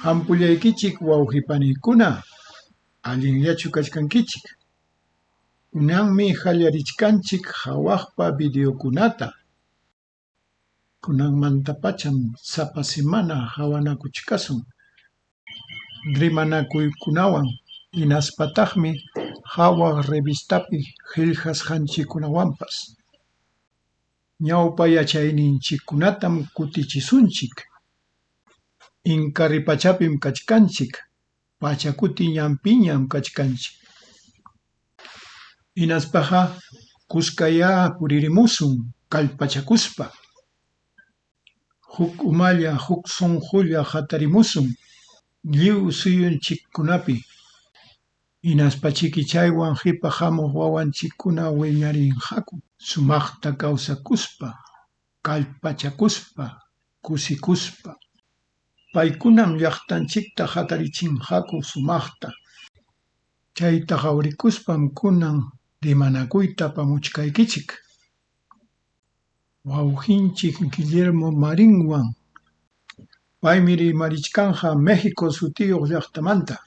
Hampullaykichik wawqipanikuna, allinllachu kachkankichik. Kunanmi qallarichkanchik hawaqpa videokunata. Kunanmantapacham sapa semana hawanakuchkasun. Rimanakuykunawan hinaspataqmi hawaq revistapi qillqasqanchikkunawanpas. Ñawpa yachayninchikkunatam kutichisunchik. Inka ripachapim kachkanchik, pachakuti ñampiñam kachkanchik. Hinaspaqa kuskaya puririmusun kallpachakuspa. Huk umalla huk sunqulla hatarimusun lliw suyunchikkunapi. Hinaspa chikichaywan hipa hamuq wawanchikkuna wiñarinqaku. Sumaqta kawsakuspa, kallpachakuspa, kusikuspa. Paykunam llaqtanchikta hatarichinqaku sumaqta. Chayta hawrikuspam kunan rimanakuyta pamuchkaykichik. Wawqinchik Guillermo Marinwan. Paymi rimarichkanqa México sutiyuq llaqtamanta.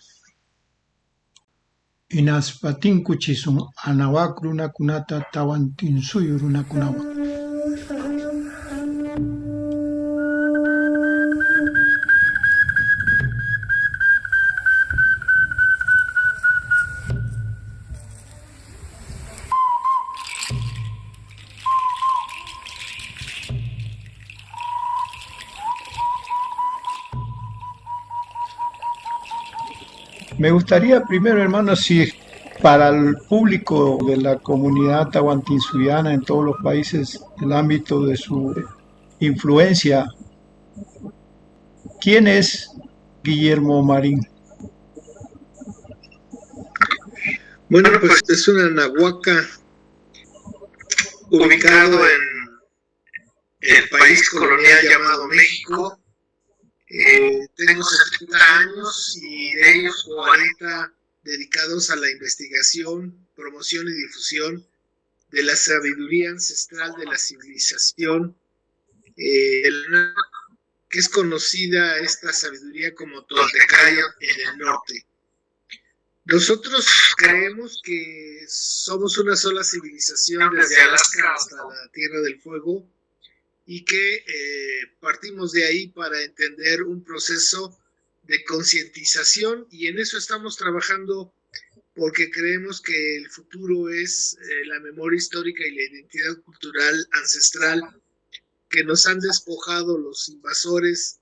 Hinaspa tinkuchisun Anahuac runakunata Tawantinsuyo runakunawan. Me gustaría primero, hermano, si para el público de la comunidad tahuantinsuyana en todos los países, el ámbito de su influencia, ¿quién es Guillermo Marín? Bueno, pues es un anahuaca ubicado en el país colonial llamado México. Tengo 70 años y de ellos 40 dedicados a la investigación, promoción y difusión de la sabiduría ancestral de la civilización, que es conocida esta sabiduría como Toltecayo en el norte. Nosotros creemos que somos una sola civilización desde Alaska hasta la Tierra del Fuego, y que partimos de ahí para entender un proceso de concientización, y en eso estamos trabajando porque creemos que el futuro es la memoria histórica y la identidad cultural ancestral que nos han despojado los invasores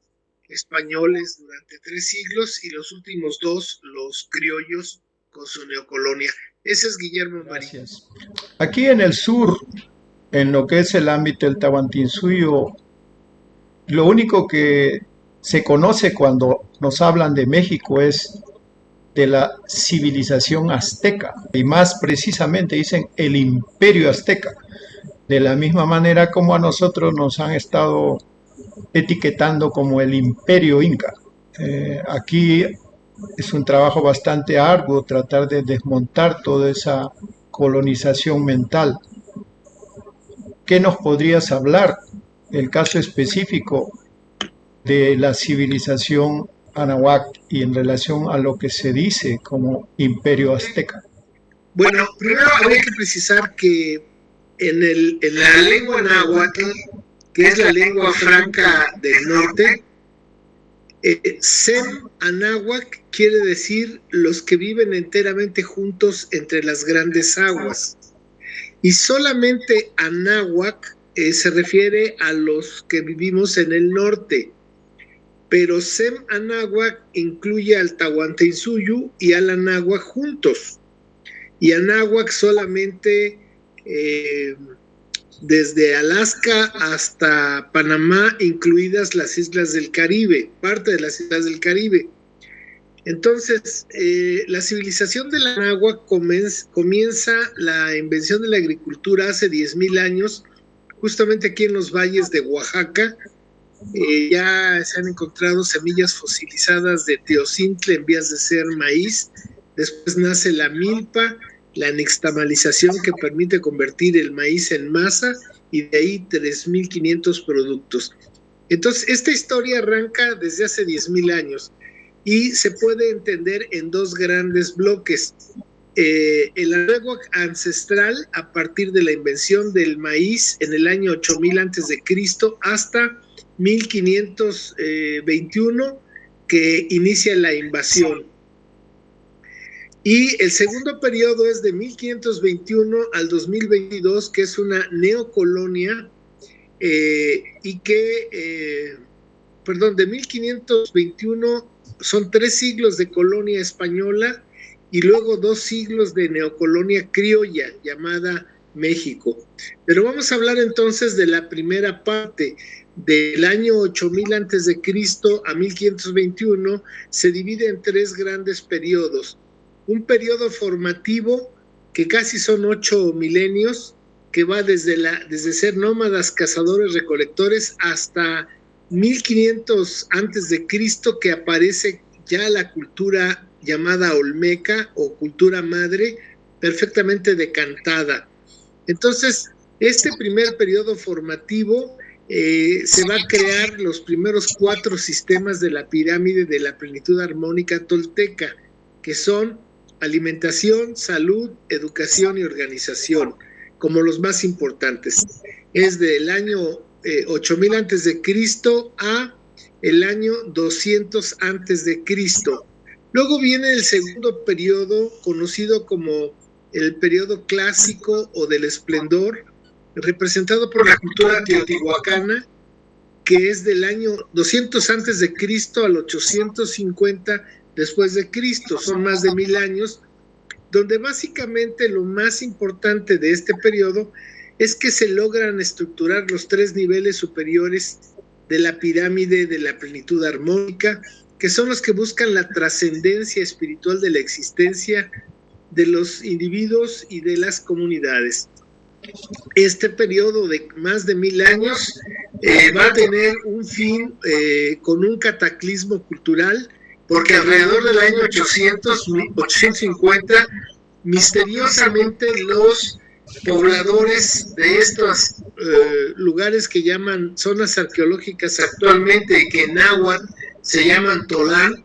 españoles durante 3 siglos y los últimos 2 los criollos con su neocolonia. Ese es Guillermo Marín. Gracias. Aquí en el sur, en lo que es el ámbito del Tahuantinsuyo, lo único que se conoce cuando nos hablan de México es de la civilización azteca, y más precisamente dicen el imperio azteca, de la misma manera como a nosotros nos han estado etiquetando como el imperio inca. Aquí es un trabajo bastante arduo tratar de desmontar toda esa colonización mental. ¿Qué nos podrías hablar del caso específico de la civilización Anahuac y en relación a lo que se dice como imperio azteca? Bueno, primero habría que precisar que en la lengua náhuatl, que es la lengua franca del norte, Sem Anáhuac quiere decir los que viven enteramente juntos entre las grandes aguas. Y solamente Anáhuac se refiere a los que vivimos en el norte, pero Sem Anáhuac incluye al Tahuantinsuyo y al Anáhuac juntos, y Anáhuac solamente desde Alaska hasta Panamá, incluidas las islas del Caribe, parte de las islas del Caribe. Entonces, la civilización del Anáhuac comienza la invención de la agricultura hace 10,000 años, justamente aquí en los valles de Oaxaca. Ya se han encontrado semillas fosilizadas de teocintle en vías de ser maíz. Después nace la milpa, la nixtamalización que permite convertir el maíz en masa, y de ahí 3,500 productos. Entonces, esta historia arranca desde hace 10,000 años. y se puede entender en dos grandes bloques. El Anáhuac ancestral, a partir de la invención del maíz en el año 8000 a.C. hasta 1521, que inicia la invasión. Y el segundo periodo es de 1521 al 2022, que es una neocolonia, y que, de 1521 son 3 siglos de colonia española y luego 2 siglos de neocolonia criolla llamada México. Pero vamos a hablar entonces de la primera parte. Del año 8000 a.C. a 1521 se divide en 3 grandes periodos. Un periodo formativo que casi son 8 milenios, que va desde ser nómadas, cazadores, recolectores, hasta 1500 a.C., que aparece ya la cultura llamada olmeca o cultura madre, perfectamente decantada. Entonces, este primer periodo formativo se va a crear los primeros 4 sistemas de la pirámide de la plenitud armónica tolteca, que son alimentación, salud, educación y organización, como los más importantes. Es del año 8000 a.C. a el año 200 a.C. Luego viene el segundo periodo, conocido como el periodo clásico o del esplendor, representado por la cultura teotihuacana, que es del año 200 a.C. al 850 después de Cristo. Son más de 1000 años, donde básicamente lo más importante de este periodo es que se logran estructurar los 3 niveles superiores de la pirámide de la plenitud armónica, que son los que buscan la trascendencia espiritual de la existencia de los individuos y de las comunidades. Este periodo de más de 1000 años va a tener un fin con un cataclismo cultural, porque alrededor del año 850, misteriosamente los pobladores de estos lugares que llaman zonas arqueológicas actualmente, que en náhuatl se llaman Tolán,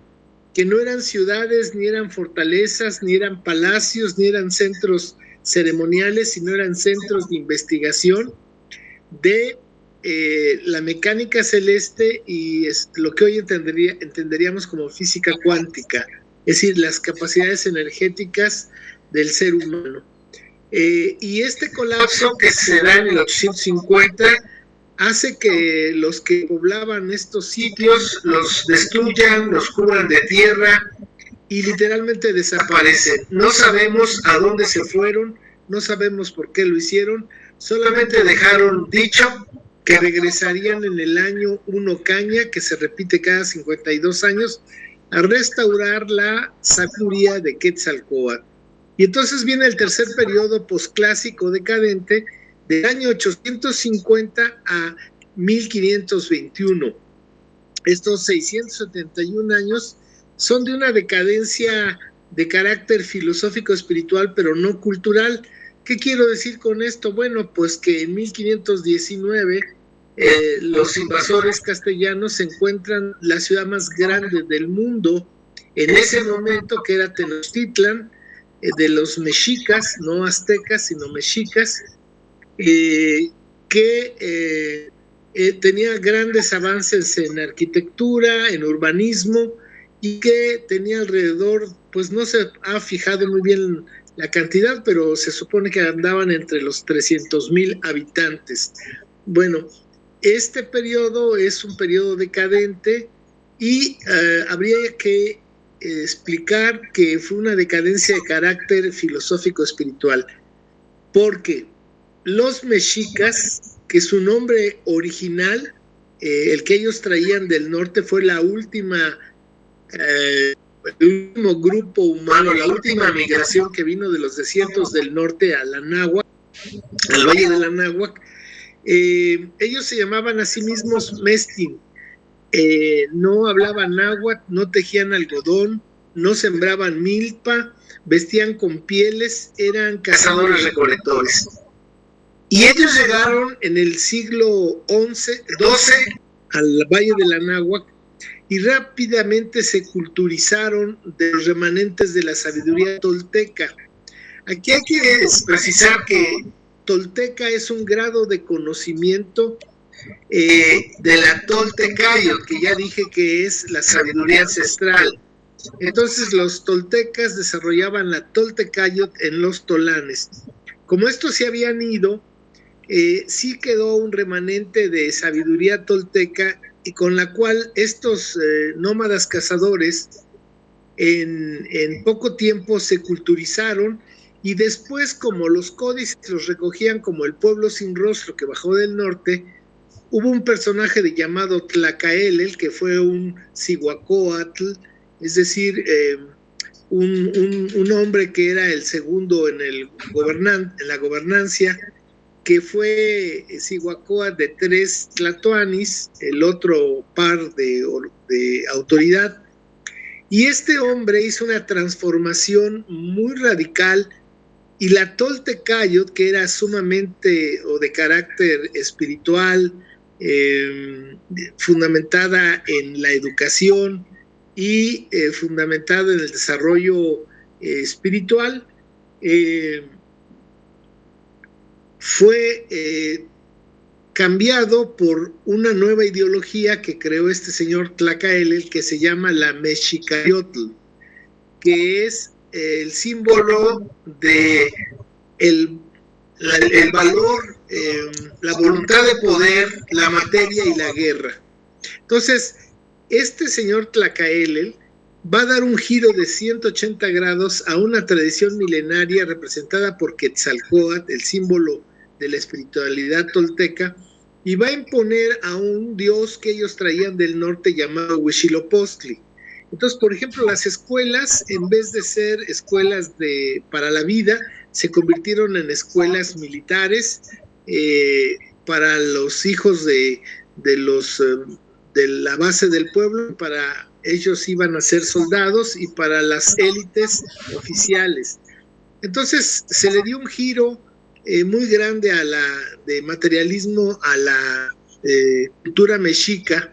que no eran ciudades, ni eran fortalezas, ni eran palacios, ni eran centros ceremoniales, sino eran centros de investigación de la mecánica celeste y es lo que hoy entenderíamos como física cuántica, es decir, las capacidades energéticas del ser humano. Y este colapso que se da en el 850 hace que los que poblaban estos sitios los destruyan, los cubran de tierra y literalmente desaparecen. No sabemos a dónde se fueron, no sabemos por qué lo hicieron, solamente dejaron dicho que regresarían en el año 1 Caña, que se repite cada 52 años, a restaurar la sabiduría de Quetzalcóatl. Y entonces viene el tercer periodo posclásico decadente, del año 850 a 1521. Estos 671 años son de una decadencia de carácter filosófico espiritual, pero no cultural. ¿Qué quiero decir con esto? Bueno, pues que en 1519 los invasores castellanos encuentran la ciudad más grande del mundo en ese momento, que era Tenochtitlan, de los mexicas, no aztecas, sino mexicas, que tenía grandes avances en arquitectura, en urbanismo, y que tenía alrededor, pues no se ha fijado muy bien la cantidad, pero se supone que andaban entre los 300,000 habitantes. Bueno, este periodo es un periodo decadente y habría que explicar que fue una decadencia de carácter filosófico espiritual, porque los mexicas, que su nombre original, el que ellos traían del norte, fue el último grupo humano, la última migración que vino de los desiertos del norte a la Anáhuac, al valle de la Anáhuac. Ellos se llamaban a sí mismos Mestin. No hablaban náhuatl, no tejían algodón, no sembraban milpa, vestían con pieles, eran cazadores recolectores. Y ellos llegaron en el siglo XI al valle de la Anáhuac y rápidamente se culturizaron de los remanentes de la sabiduría tolteca. Aquí hay que precisar que tolteca es un grado de conocimiento de la Toltecayot, que ya dije que es la sabiduría ancestral. Entonces los toltecas desarrollaban la Toltecayot en los tolanes. Como estos se habían ido, sí quedó un remanente de sabiduría tolteca y con la cual estos nómadas cazadores en poco tiempo se culturizaron y después, como los códices los recogían como el pueblo sin rostro que bajó del norte, hubo un personaje llamado Tlacaelel, que fue un Cihuacóatl, es decir, un hombre que era el segundo en la gobernancia, que fue Cihuacóatl de 3 tlatoanis, el otro par de autoridad. Y este hombre hizo una transformación muy radical y la Toltecayot, que era sumamente o de carácter espiritual, fundamentada en la educación y fundamentada en el desarrollo espiritual, fue cambiado por una nueva ideología que creó este señor Tlacaelel, que se llama la Mexicayotl, que es el símbolo de el valor, la voluntad de poder, la materia y la guerra. Entonces, este señor Tlacaelel va a dar un giro de 180 grados a una tradición milenaria representada por Quetzalcóatl, el símbolo de la espiritualidad tolteca, y va a imponer a un dios que ellos traían del norte llamado Huitzilopochtli. Entonces, por ejemplo, las escuelas, en vez de ser escuelas para la vida, se convirtieron en escuelas militares para los hijos de la base del pueblo. Para ellos iban a ser soldados y para las élites oficiales. Entonces, se le dio un giro muy grande de materialismo a la cultura mexica,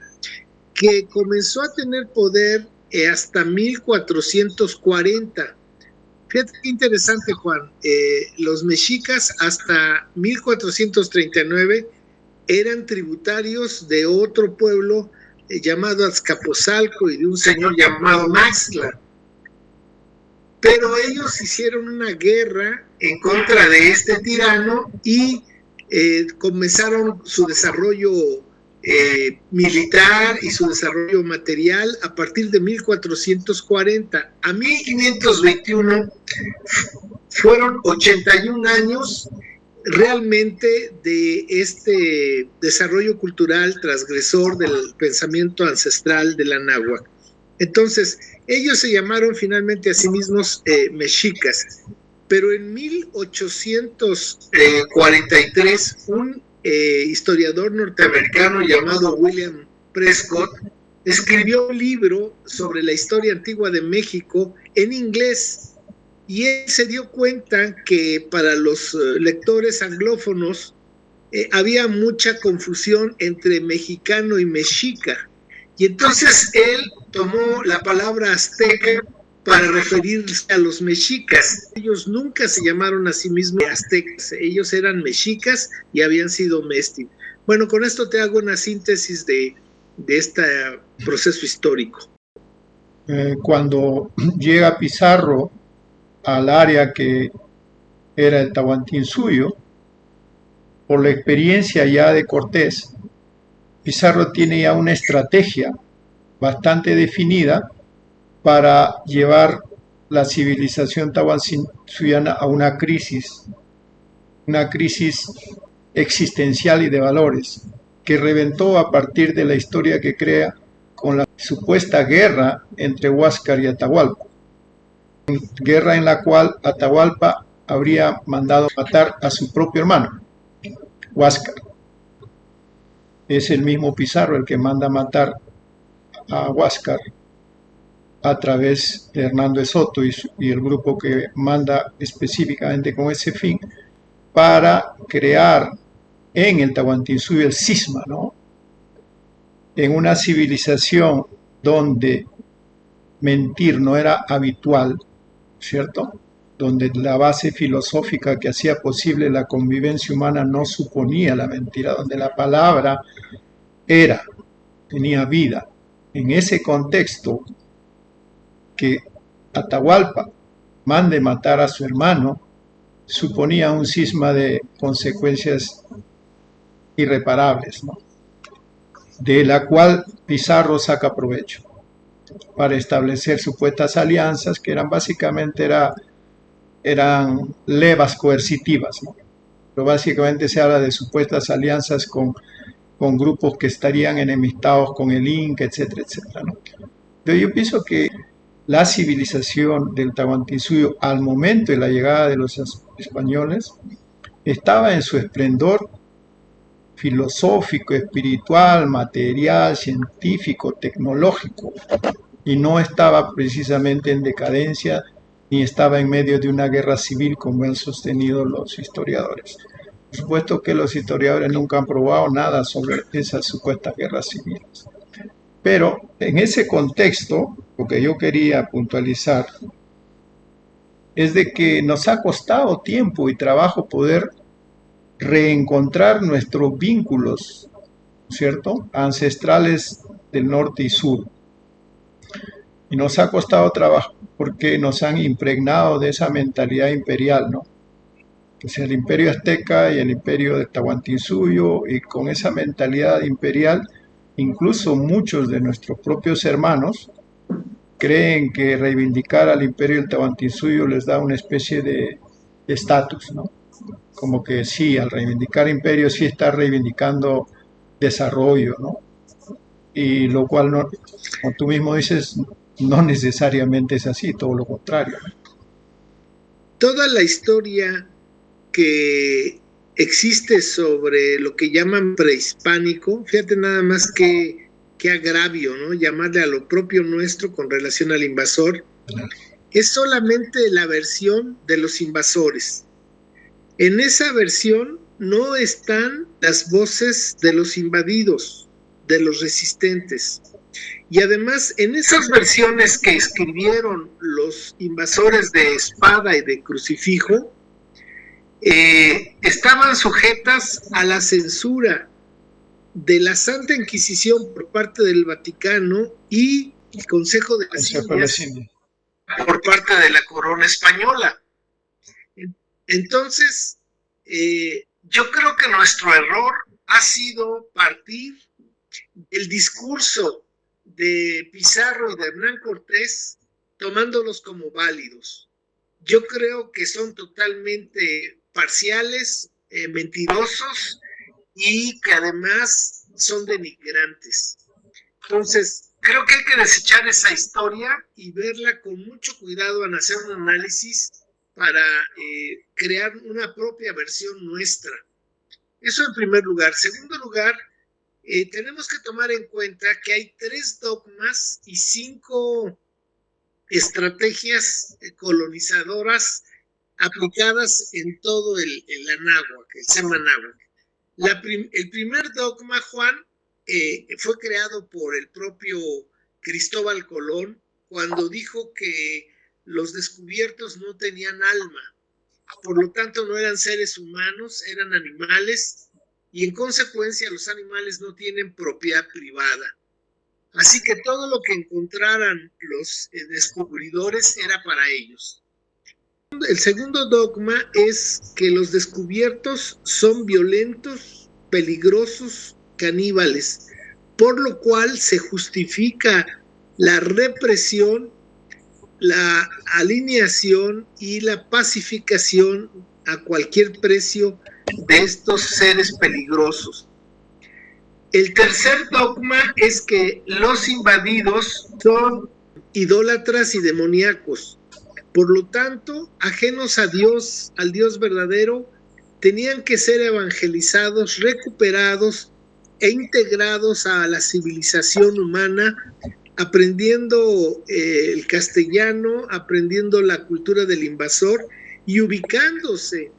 que comenzó a tener poder hasta 1440. Fíjate qué interesante, Juan. Los mexicas hasta 1439 eran tributarios de otro pueblo llamado Azcapotzalco y de un señor llamado Maxtla. Pero ellos hicieron una guerra en contra de este tirano y comenzaron su desarrollo militar y su desarrollo material a partir de 1440. A 1521 fueron 81 años realmente de este desarrollo cultural transgresor del pensamiento ancestral de la náhuatl. Entonces, ellos se llamaron finalmente a sí mismos mexicas, pero en 1843 un historiador norteamericano llamado William Prescott escribió un libro sobre la historia antigua de México en inglés, y él se dio cuenta que para los lectores anglófonos había mucha confusión entre mexicano y mexica, y entonces él tomó la palabra azteca para referirse a los mexicas. Ellos nunca se llamaron a sí mismos aztecas, ellos eran mexicas y habían sido mestiz. Bueno, con esto te hago una síntesis de este proceso histórico. Cuando llega Pizarro al área que era el Tahuantinsuyo, por la experiencia ya de Cortés, Pizarro tiene ya una estrategia bastante definida para llevar la civilización tahuantinsuyana a una crisis existencial y de valores, que reventó a partir de la historia que crea con la supuesta guerra entre Huáscar y Atahualpa, guerra en la cual Atahualpa habría mandado matar a su propio hermano, Huáscar. Es el mismo Pizarro el que manda matar a Huáscar a través de Hernando de Soto y el grupo que manda específicamente con ese fin, para crear en el Tahuantinsuyo el cisma, ¿no? En una civilización donde mentir no era habitual, ¿cierto? Donde la base filosófica que hacía posible la convivencia humana no suponía la mentira, donde la palabra era, tenía vida. En ese contexto, que Atahualpa mande matar a su hermano suponía un cisma de consecuencias irreparables, ¿no? De la cual Pizarro saca provecho para establecer supuestas alianzas que eran básicamente eran levas coercitivas, ¿no? Pero básicamente se habla de supuestas alianzas con grupos que estarían enemistados con el Inca, etcétera, etcétera, ¿no? Pero yo pienso que la civilización del Tahuantinsuyo al momento de la llegada de los españoles estaba en su esplendor filosófico, espiritual, material, científico, tecnológico, y no estaba precisamente en decadencia ni estaba en medio de una guerra civil como han sostenido los historiadores. Por supuesto que los historiadores nunca han probado nada sobre esas supuestas guerras civiles. Pero en ese contexto, lo que yo quería puntualizar es de que nos ha costado tiempo y trabajo poder reencontrar nuestros vínculos, ¿cierto? Ancestrales del norte y sur. Y nos ha costado trabajo porque nos han impregnado de esa mentalidad imperial, ¿no? O sea, el imperio azteca y el imperio de Tahuantinsuyo, y con esa mentalidad imperial, incluso muchos de nuestros propios hermanos creen que reivindicar al imperio del Tahuantinsuyo les da una especie de estatus, ¿no? Como que sí, al reivindicar imperio sí está reivindicando desarrollo, ¿no? Y lo cual, no, como tú mismo dices, no necesariamente es así, todo lo contrario. Toda la historia que existe sobre lo que llaman prehispánico, fíjate nada más que agravio, ¿no? Llamarle a lo propio nuestro con relación al invasor, es solamente la versión de los invasores. En esa versión no están las voces de los invadidos, de los resistentes. Y además, en esas versiones que escribieron los invasores de espada y de crucifijo, estaban sujetas a la censura de la Santa Inquisición por parte del Vaticano y el Consejo de las Indias por parte de la corona española. Entonces, yo creo que nuestro error ha sido partir del discurso de Pizarro y de Hernán Cortés, tomándolos como válidos. Yo creo que son totalmente parciales, mentirosos y que además son denigrantes. Entonces, creo que hay que desechar esa historia y verla con mucho cuidado al hacer un análisis para crear una propia versión nuestra. Eso en primer lugar. Segundo lugar, tenemos que tomar en cuenta que hay 3 dogmas y 5 estrategias colonizadoras aplicadas en todo el Anáhuac, el Semanáhuac. El primer dogma, Juan, fue creado por el propio Cristóbal Colón cuando dijo que los descubiertos no tenían alma, por lo tanto no eran seres humanos, eran animales, y en consecuencia los animales no tienen propiedad privada. Así que todo lo que encontraran los descubridores era para ellos. El segundo dogma es que los descubiertos son violentos, peligrosos, caníbales, por lo cual se justifica la represión, la alineación y la pacificación a cualquier precio de estos seres peligrosos. El tercer dogma es que los invadidos son idólatras y demoníacos. Por lo tanto, ajenos a Dios, al Dios verdadero, tenían que ser evangelizados, recuperados e integrados a la civilización humana, aprendiendo el castellano, aprendiendo la cultura del invasor y ubicándose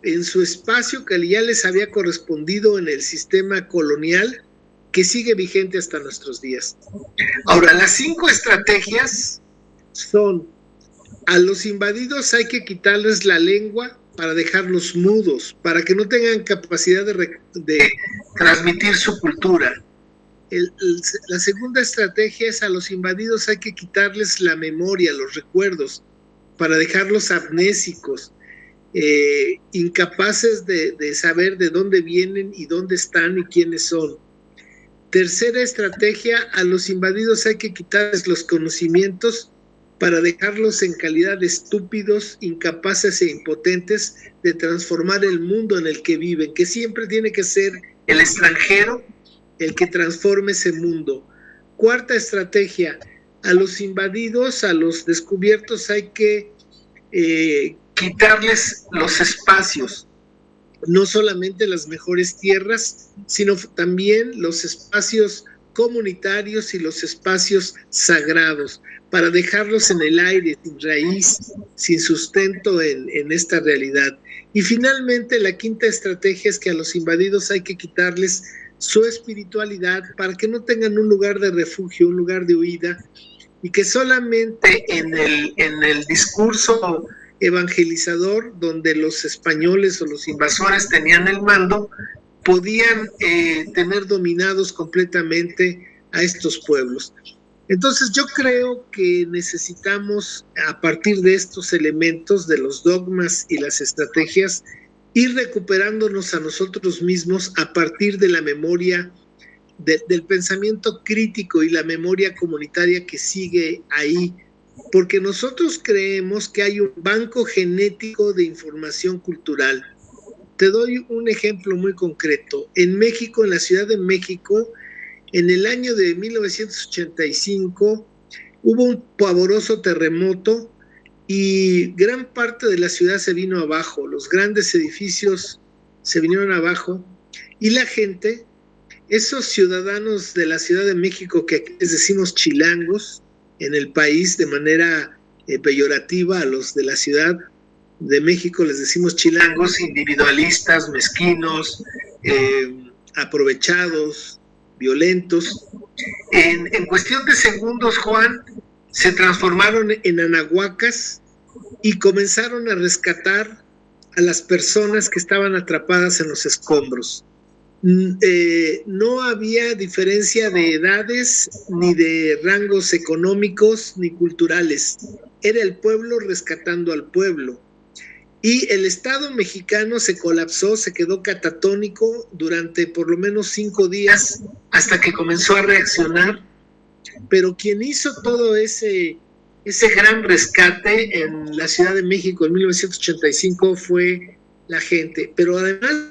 en su espacio que ya les había correspondido en el sistema colonial, que sigue vigente hasta nuestros días. Ahora, las 5 estrategias son: a los invadidos hay que quitarles la lengua para dejarlos mudos, para que no tengan capacidad de transmitir su cultura. La segunda estrategia es: a los invadidos hay que quitarles la memoria, los recuerdos, para dejarlos amnésicos, incapaces de saber de dónde vienen y dónde están y quiénes son. Tercera estrategia: a los invadidos hay que quitarles los conocimientos para dejarlos en calidad de estúpidos, incapaces e impotentes de transformar el mundo en el que viven, que siempre tiene que ser el extranjero el que transforme ese mundo. Cuarta estrategia: a los invadidos, a los descubiertos hay que quitarles los espacios, no solamente las mejores tierras, sino también los espacios comunitarios y los espacios sagrados, para dejarlos en el aire, sin raíz, sin sustento en esta realidad. Y finalmente, la quinta estrategia es que a los invadidos hay que quitarles su espiritualidad para que no tengan un lugar de refugio, un lugar de huida, y que solamente en el discurso evangelizador, donde los españoles o los invasores tenían el mando, podían tener dominados completamente a estos pueblos. Entonces yo creo que necesitamos, a partir de estos elementos, de los dogmas y las estrategias, ir recuperándonos a nosotros mismos a partir de la memoria, del pensamiento crítico y la memoria comunitaria que sigue ahí, porque nosotros creemos que hay un banco genético de información cultural. Te doy un ejemplo muy concreto. En México, en la Ciudad de México, en el año de 1985, hubo un pavoroso terremoto y gran parte de la ciudad se vino abajo, los grandes edificios se vinieron abajo, y la gente, esos ciudadanos de la Ciudad de México, que aquí les decimos chilangos en el país de manera peyorativa, a los de la Ciudad de México les decimos chilangos, individualistas, mezquinos, aprovechados, violentos. En cuestión de segundos, Juan, se transformaron en anahuacas y comenzaron a rescatar a las personas que estaban atrapadas en los escombros. No había diferencia de edades, ni de rangos económicos, ni culturales. Era el pueblo rescatando al pueblo. Y el Estado mexicano se colapsó, se quedó catatónico durante por lo menos 5 días hasta que comenzó a reaccionar. Pero quien hizo todo ese gran rescate en la Ciudad de México en 1985 fue la gente. Pero además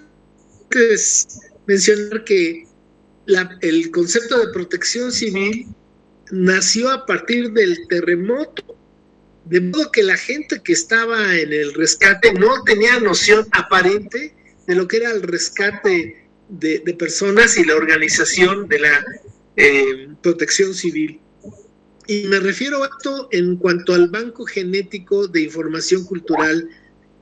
es mencionar que el concepto de protección civil nació a partir del terremoto. De modo que la gente que estaba en el rescate no tenía noción aparente de lo que era el rescate de personas y la organización de la protección civil. Y me refiero a esto en cuanto al banco genético de información cultural,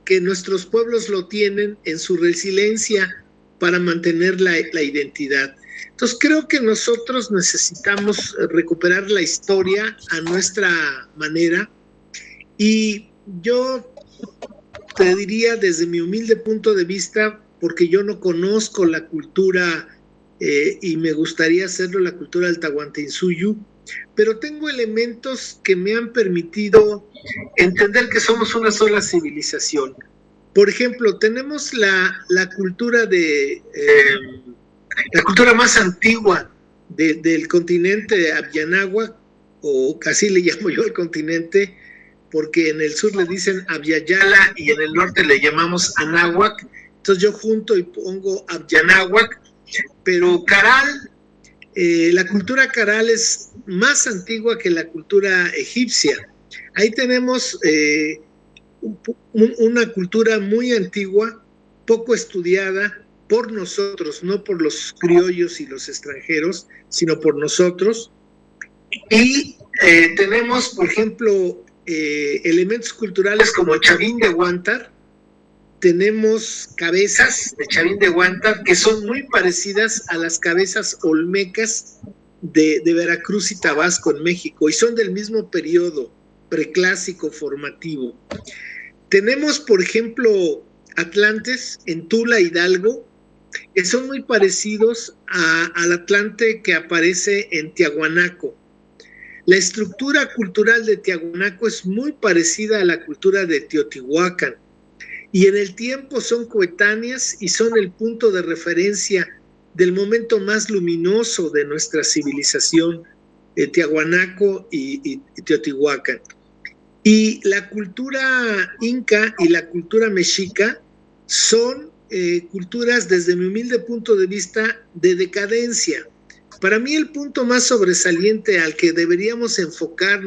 que nuestros pueblos lo tienen en su resiliencia para mantener la identidad. Entonces creo que nosotros necesitamos recuperar la historia a nuestra manera. Y yo te diría, desde mi humilde punto de vista, porque yo no conozco la cultura y me gustaría hacerlo, la cultura del Tahuantinsuyo, pero tengo elementos que me han permitido entender que somos una sola civilización. Por ejemplo, tenemos la cultura la cultura más antigua del continente Abyanáhuac, o casi le llamo yo al continente, porque en el sur le dicen Abyayala y en el norte le llamamos Anáhuac. Entonces yo junto y pongo Abyanáhuac, pero Caral, la cultura Caral es más antigua que la cultura egipcia. Ahí tenemos una cultura muy antigua, poco estudiada por nosotros, no por los criollos y los extranjeros, sino por nosotros. Y tenemos, por ejemplo, elementos culturales como Chavín de Huántar, tenemos cabezas de Chavín de Huántar que son muy parecidas a las cabezas olmecas de Veracruz y Tabasco en México, y son del mismo periodo preclásico formativo. Tenemos, por ejemplo, atlantes en Tula, Hidalgo, que son muy parecidos al Atlante que aparece en Tiahuanaco. La estructura cultural de Tiahuanaco es muy parecida a la cultura de Teotihuacán, y en el tiempo son coetáneas y son el punto de referencia del momento más luminoso de nuestra civilización, Tiahuanaco y Teotihuacán. Y la cultura inca y la cultura mexica son culturas, desde mi humilde punto de vista, de decadencia. Para mí el punto más sobresaliente al que deberíamos enfocar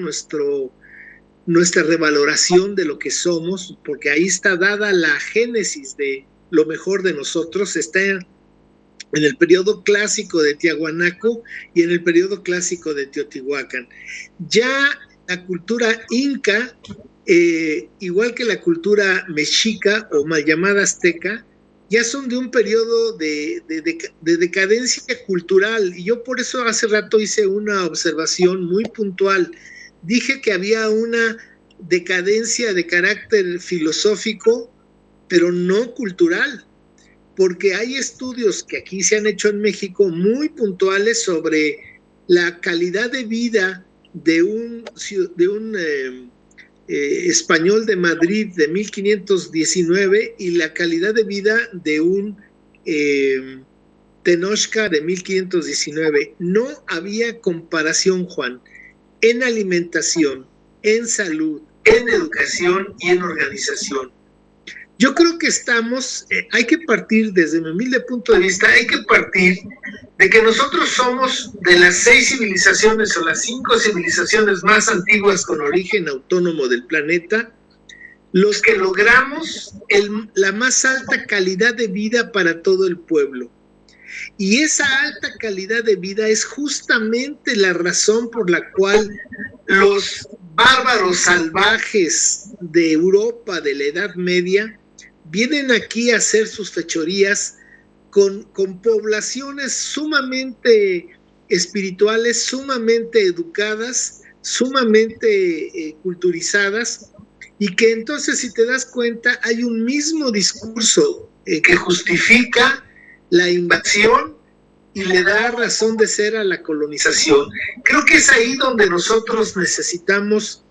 nuestra revaloración de lo que somos, porque ahí está dada la génesis de lo mejor de nosotros, está en el periodo clásico de Tiahuanaco y en el periodo clásico de Teotihuacán. Ya la cultura inca, igual que la cultura mexica o mal llamada azteca, ya son de un periodo de decadencia cultural, y yo por eso hace rato hice una observación muy puntual. Dije que había una decadencia de carácter filosófico, pero no cultural, porque hay estudios que aquí se han hecho en México muy puntuales sobre la calidad de vida de un español de Madrid de 1519 y la calidad de vida de un Tenochca de 1519. No había comparación, Juan, en alimentación, en salud, en educación y en organización. Yo creo que hay que partir, desde mi humilde punto de vista, hay que partir de que nosotros somos de las 6 civilizaciones o las 5 civilizaciones más antiguas con origen autónomo del planeta, los que logramos la más alta calidad de vida para todo el pueblo. Y esa alta calidad de vida es justamente la razón por la cual los bárbaros salvajes de Europa de la Edad Media vienen aquí a hacer sus fechorías con poblaciones sumamente espirituales, sumamente educadas, sumamente culturizadas, y que entonces, si te das cuenta, hay un mismo discurso que justifica la invasión y le da razón de ser a la colonización. Creo que es ahí donde nosotros necesitamos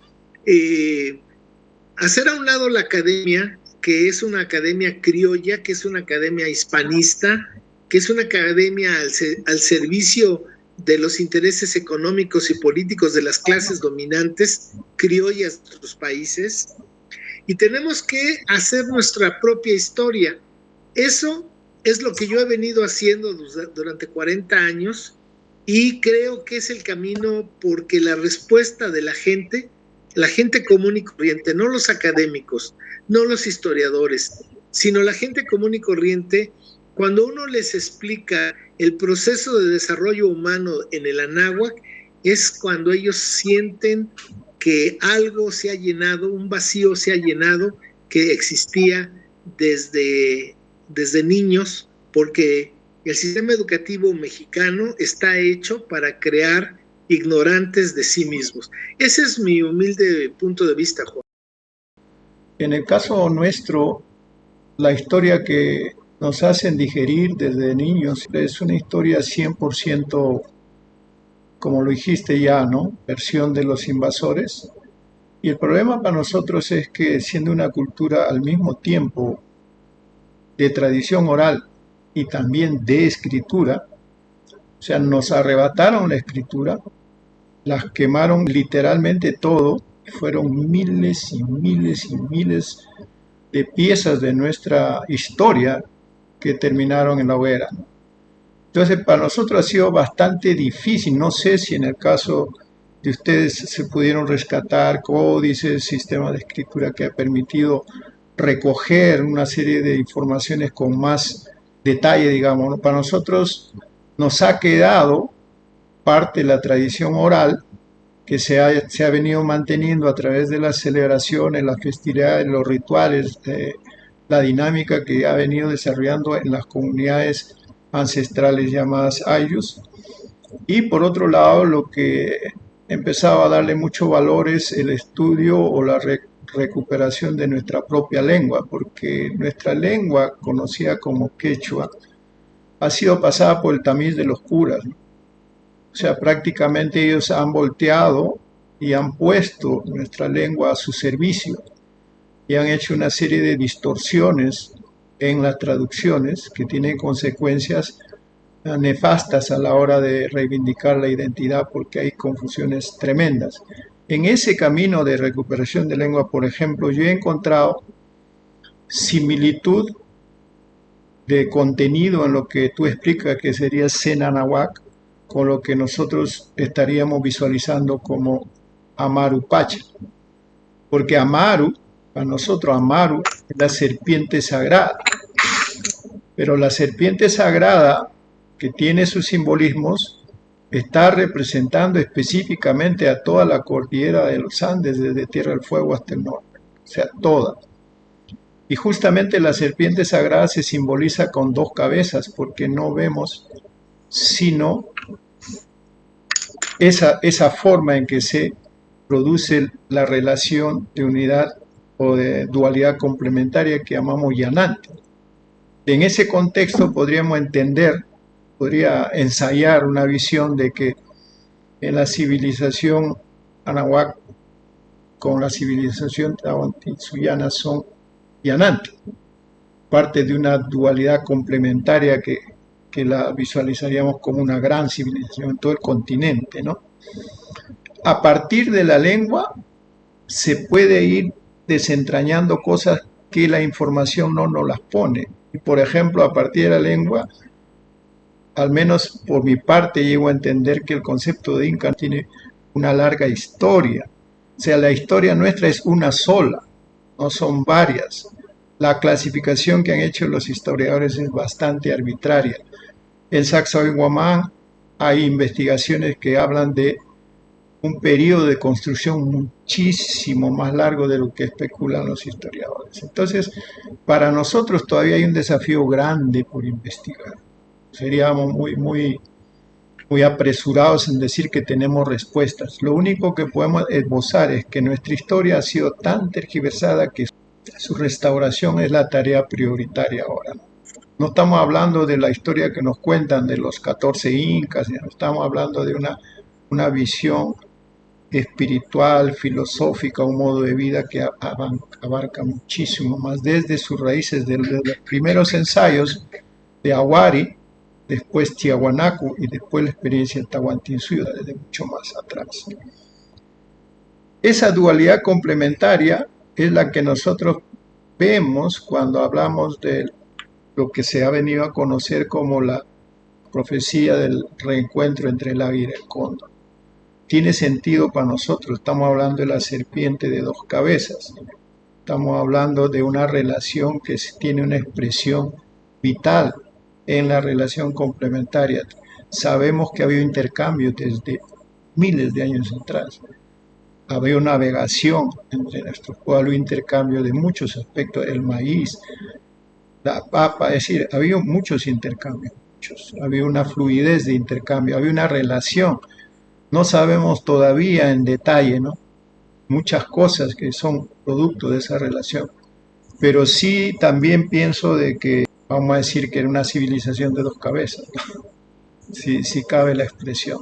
hacer a un lado la academia, que es una academia criolla, que es una academia hispanista, que es una academia al servicio de los intereses económicos y políticos de las clases dominantes criollas de otros países, y tenemos que hacer nuestra propia historia. Eso es lo que yo he venido haciendo durante 40 años, y creo que es el camino, porque la respuesta de la gente común y corriente, no los académicos, no los historiadores, sino la gente común y corriente, cuando uno les explica el proceso de desarrollo humano en el Anáhuac, es cuando ellos sienten que algo se ha llenado, un vacío se ha llenado que existía desde niños, porque el sistema educativo mexicano está hecho para crear ignorantes de sí mismos. Ese es mi humilde punto de vista, Juan. En el caso nuestro, la historia que nos hacen digerir desde niños es una historia 100%, como lo dijiste ya, ¿no? Versión de los invasores. Y el problema para nosotros es que, siendo una cultura al mismo tiempo de tradición oral y también de escritura, o sea, nos arrebataron la escritura, las quemaron literalmente todo, fueron miles y miles y miles de piezas de nuestra historia que terminaron en la hoguera. Entonces, para nosotros ha sido bastante difícil. No sé si en el caso de ustedes se pudieron rescatar códices, sistemas de escritura que ha permitido recoger una serie de informaciones con más detalle, digamos, ¿no? Para nosotros nos ha quedado parte de la tradición oral que se ha venido manteniendo a través de las celebraciones, las festividades, los rituales la dinámica que ha venido desarrollando en las comunidades ancestrales llamadas ayllus. Y por otro lado, lo que empezaba a darle mucho valor es el estudio o la recuperación de nuestra propia lengua, porque nuestra lengua, conocida como quechua, ha sido pasada por el tamiz de los curas, ¿no? O sea, prácticamente ellos han volteado y han puesto nuestra lengua a su servicio y han hecho una serie de distorsiones en las traducciones que tienen consecuencias nefastas a la hora de reivindicar la identidad porque hay confusiones tremendas. En ese camino de recuperación de lengua, por ejemplo, yo he encontrado similitud de contenido en lo que tú explicas que sería Senanahuac con lo que nosotros estaríamos visualizando como Amaru Pacha. Porque Amaru, para nosotros Amaru es la serpiente sagrada. Pero la serpiente sagrada, que tiene sus simbolismos, está representando específicamente a toda la cordillera de los Andes, desde Tierra del Fuego hasta el norte. O sea, toda. Y justamente la serpiente sagrada se simboliza con dos cabezas, porque no vemos sino esa forma en que se produce la relación de unidad o de dualidad complementaria que llamamos yanante. En ese contexto podríamos entender, podría ensayar una visión de que en la civilización Anahuac con la civilización tahuantinsuyo son yanantes, parte de una dualidad complementaria que la visualizaríamos como una gran civilización en todo el continente, ¿no? A partir de la lengua se puede ir desentrañando cosas que la información no nos las pone. Y por ejemplo, a partir de la lengua, al menos por mi parte, llego a entender que el concepto de Inca tiene una larga historia. O sea, la historia nuestra es una sola, no son varias. La clasificación que han hecho los historiadores es bastante arbitraria. En Sacsayhuamán hay investigaciones que hablan de un periodo de construcción muchísimo más largo de lo que especulan los historiadores. Entonces, para nosotros todavía hay un desafío grande por investigar. Seríamos muy apresurados en decir que tenemos respuestas. Lo único que podemos esbozar es que nuestra historia ha sido tan tergiversada que su restauración es la tarea prioritaria ahora. No estamos hablando de la historia que nos cuentan de los 14 incas, no estamos hablando de una visión espiritual, filosófica, un modo de vida que abarca muchísimo más desde sus raíces, desde los primeros ensayos de Ahuari, después Tiahuanaco y después la experiencia del Tahuantinsuyo desde mucho más atrás. Esa dualidad complementaria es la que nosotros vemos cuando hablamos de lo que se ha venido a conocer como la profecía del reencuentro entre el águila y el cóndor. Tiene sentido para nosotros, estamos hablando de la serpiente de dos cabezas, estamos hablando de una relación que tiene una expresión vital en la relación complementaria. Sabemos que había intercambio desde miles de años atrás, había navegación entre nuestros pueblos, intercambio de muchos aspectos, el maíz, la papa, es decir, había muchos intercambios, había una fluidez de intercambio, había una relación. No sabemos todavía en detalle, ¿no?, muchas cosas que son producto de esa relación, pero sí también pienso de que, vamos a decir que era una civilización de dos cabezas, ¿no? Si cabe la expresión.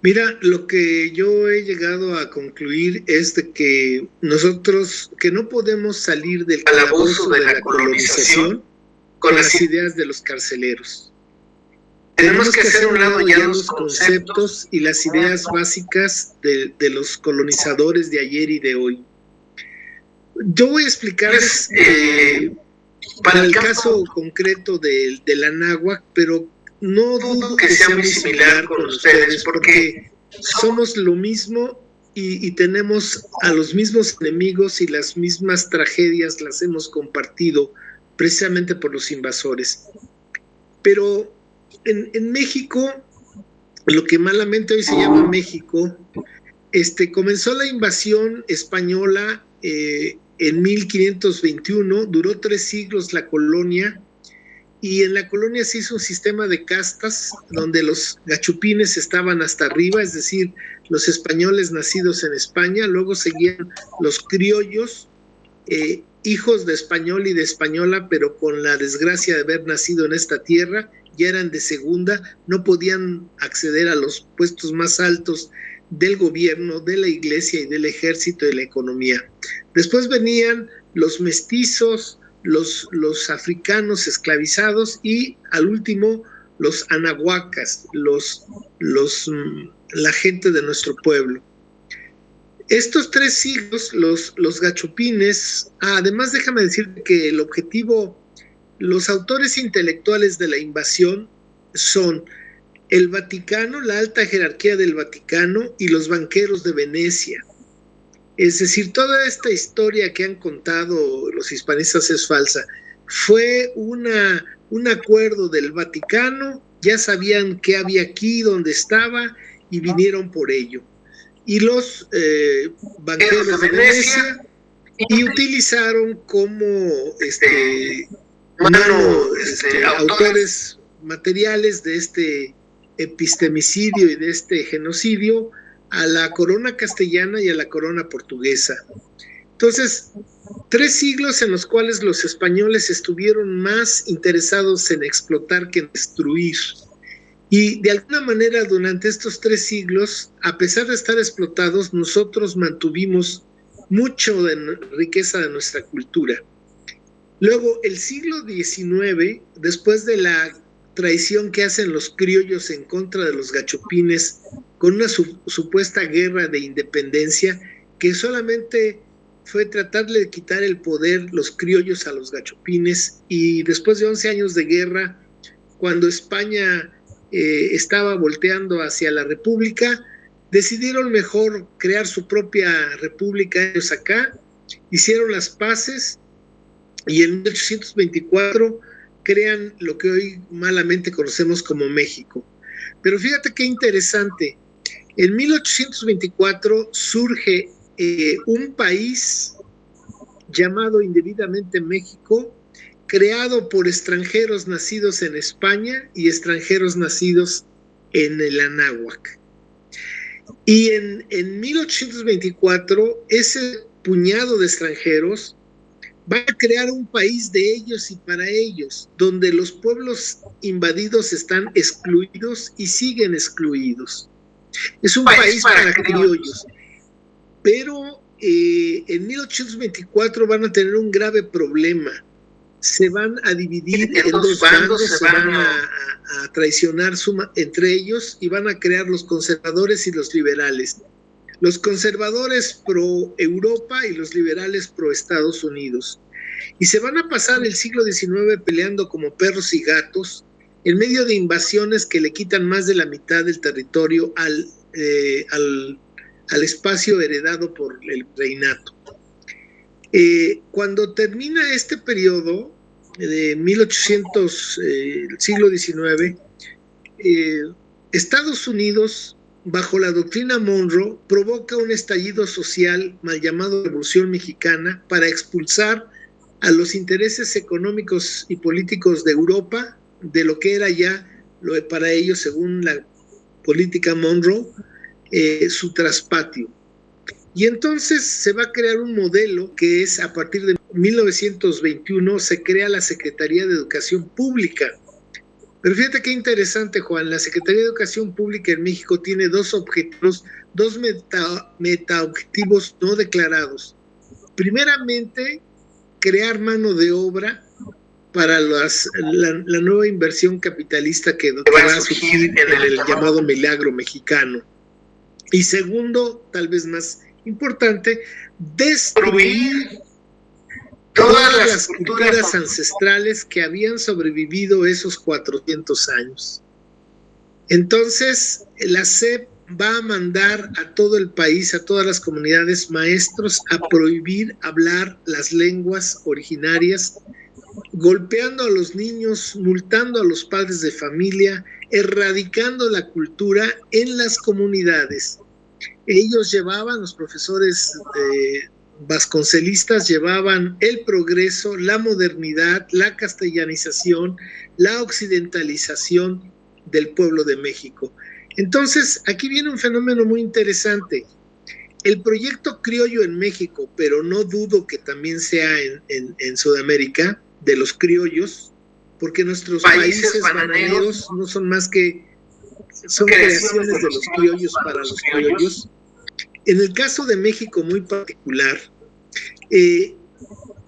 Mira, lo que yo he llegado a concluir es de que nosotros, que no podemos salir del calabozo de la colonización con las ideas de los carceleros. Tenemos que hacer a un lado ya los conceptos y las ideas básicas de los colonizadores de ayer y de hoy. Yo voy a explicarles para el caso concreto del Anáhuac, pero no dudo que sea muy similar con ustedes, porque somos lo mismo y tenemos a los mismos enemigos y las mismas tragedias las hemos compartido precisamente por los invasores. Pero en México, lo que malamente hoy se llama México, comenzó la invasión española en en 1521, duró 3 siglos la colonia, y en la colonia se hizo un sistema de castas donde los gachupines estaban hasta arriba, es decir, los españoles nacidos en España, luego seguían los criollos, hijos de español y de española, pero con la desgracia de haber nacido en esta tierra, ya eran de segunda, no podían acceder a los puestos más altos del gobierno, de la iglesia y del ejército y de la economía. Después venían los mestizos, los africanos esclavizados y al último los anahuacas, la gente de nuestro pueblo. Estos 3 siglos, los gachupines, además déjame decirte que el objetivo, los autores intelectuales de la invasión son el Vaticano, la alta jerarquía del Vaticano y los banqueros de Venecia. Es decir, toda esta historia que han contado los hispanistas es falsa. Fue un acuerdo del Vaticano, ya sabían qué había aquí, dónde estaba, y vinieron por ello. Y los banqueros de Venecia y utilizaron como autores materiales de este epistemicidio y de este genocidio a la corona castellana y a la corona portuguesa. Entonces, 3 siglos en los cuales los españoles estuvieron más interesados en explotar que en destruir. Y de alguna manera durante estos 3 siglos, a pesar de estar explotados, nosotros mantuvimos mucho de riqueza de nuestra cultura. Luego, el siglo XIX, después de la traición que hacen los criollos en contra de los gachupines, con una supuesta guerra de independencia, que solamente fue tratarle de quitar el poder los criollos a los gachupines, y después de 11 años de guerra, cuando España estaba volteando hacia la república, decidieron mejor crear su propia república ellos acá, hicieron las paces, y en 1824 crean lo que hoy malamente conocemos como México. Pero fíjate qué interesante, en 1824 surge un país llamado indebidamente México, creado por extranjeros nacidos en España y extranjeros nacidos en el Anáhuac. Y en 1824, ese puñado de extranjeros van a crear un país de ellos y para ellos, donde los pueblos invadidos están excluidos y siguen excluidos. Es un país para criollos. Pero en 1824 van a tener un grave problema. Se van a dividir en 2 bandos, se van a traicionar entre ellos y van a crear los conservadores y los liberales. Los conservadores pro Europa y los liberales pro Estados Unidos. Y se van a pasar el siglo XIX peleando como perros y gatos en medio de invasiones que le quitan más de la mitad del territorio al espacio heredado por el reinato. Cuando termina este periodo de 1800, siglo XIX, Estados Unidos, bajo la doctrina Monroe, provoca un estallido social mal llamado Revolución Mexicana para expulsar a los intereses económicos y políticos de Europa de lo que era ya para ellos, según la política Monroe, su traspatio. Y entonces se va a crear un modelo que es, a partir de 1921, se crea la Secretaría de Educación Pública. Pero fíjate qué interesante, Juan, la Secretaría de Educación Pública en México tiene 2 objetivos, 2 metaobjetivos no declarados. Primeramente, crear mano de obra para la nueva inversión capitalista que va a surgir en el llamado milagro mexicano. Y segundo, tal vez más importante, destruir todas las culturas ancestrales que habían sobrevivido esos 400 años. Entonces, la SEP va a mandar a todo el país, a todas las comunidades, maestros a prohibir hablar las lenguas originarias, golpeando a los niños, multando a los padres de familia, erradicando la cultura en las comunidades. Ellos llevaban, los profesores vasconcelistas llevaban el progreso, la modernidad, la castellanización, la occidentalización del pueblo de México. Entonces, aquí viene un fenómeno muy interesante. El proyecto criollo en México, pero no dudo que también sea en Sudamérica, de los criollos, porque nuestros países bananeros no son más que son creaciones de los criollos para los criollos. En el caso de México muy particular,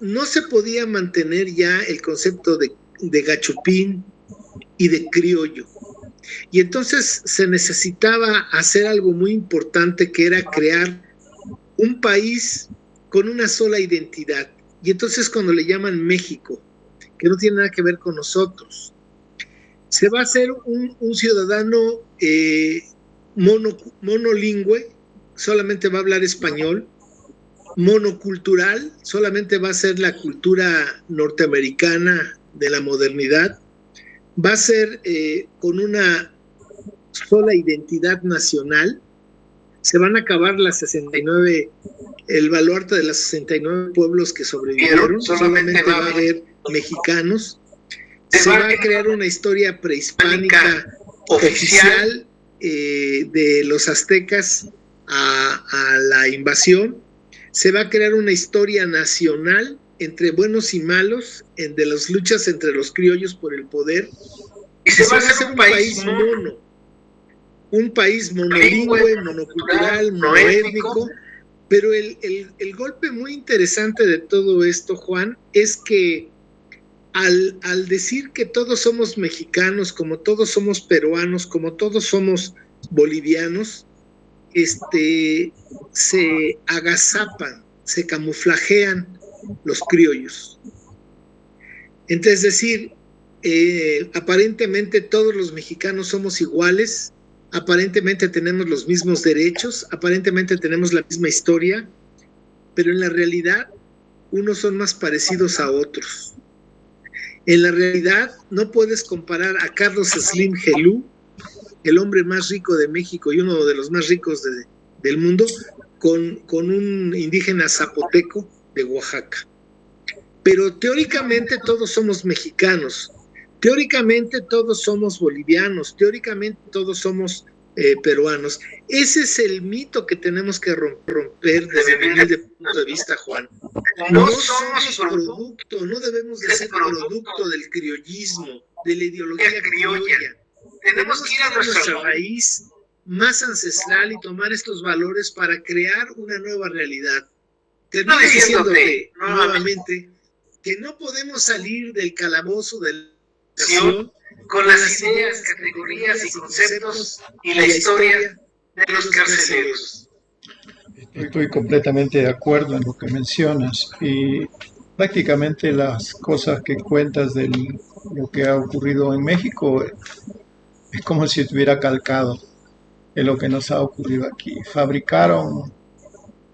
no se podía mantener ya el concepto de gachupín y de criollo. Y entonces se necesitaba hacer algo muy importante, que era crear un país con una sola identidad. Y entonces cuando le llaman México, que no tiene nada que ver con nosotros, se va a hacer un ciudadano monolingüe, solamente va a hablar español, monocultural, solamente va a ser la cultura norteamericana de la modernidad, va a ser con una sola identidad nacional, se van a acabar las 69, el baluarte de los 69 pueblos que sobrevivieron, solamente va a haber mexicanos, se va a crear una historia prehispánica oficial de los aztecas a la invasión, se va a crear una historia nacional entre buenos y malos, de las luchas entre los criollos por el poder, y se va a hacer un país mono, un país monolingüe, monocultural, monoétnico. Pero el golpe muy interesante de todo esto, Juan, es que al decir que todos somos mexicanos, como todos somos peruanos, como todos somos bolivianos, se agazapan, se camuflajean los criollos. Entonces, es decir, aparentemente todos los mexicanos somos iguales, aparentemente tenemos los mismos derechos, aparentemente tenemos la misma historia, pero en la realidad unos son más parecidos a otros. En la realidad no puedes comparar a Carlos Slim Helú, el hombre más rico de México y uno de los más ricos del mundo, con un indígena zapoteco de Oaxaca. Pero teóricamente todos somos mexicanos, teóricamente todos somos bolivianos, teóricamente todos somos peruanos. Ese es el mito que tenemos que romper desde mi punto de vista, Juan. No somos producto, no debemos de ser producto del criollismo, de la ideología criolla. Tenemos que ir a nuestra raíz más ancestral y tomar estos valores para crear una nueva realidad. Termino diciéndote nuevamente que no podemos salir del calabozo de la educación con las ideas, categorías y conceptos y la historia de los carceleros. Estoy completamente de acuerdo en lo que mencionas, y prácticamente las cosas que cuentas de lo que ha ocurrido en México es como si estuviera calcado en lo que nos ha ocurrido aquí. Fabricaron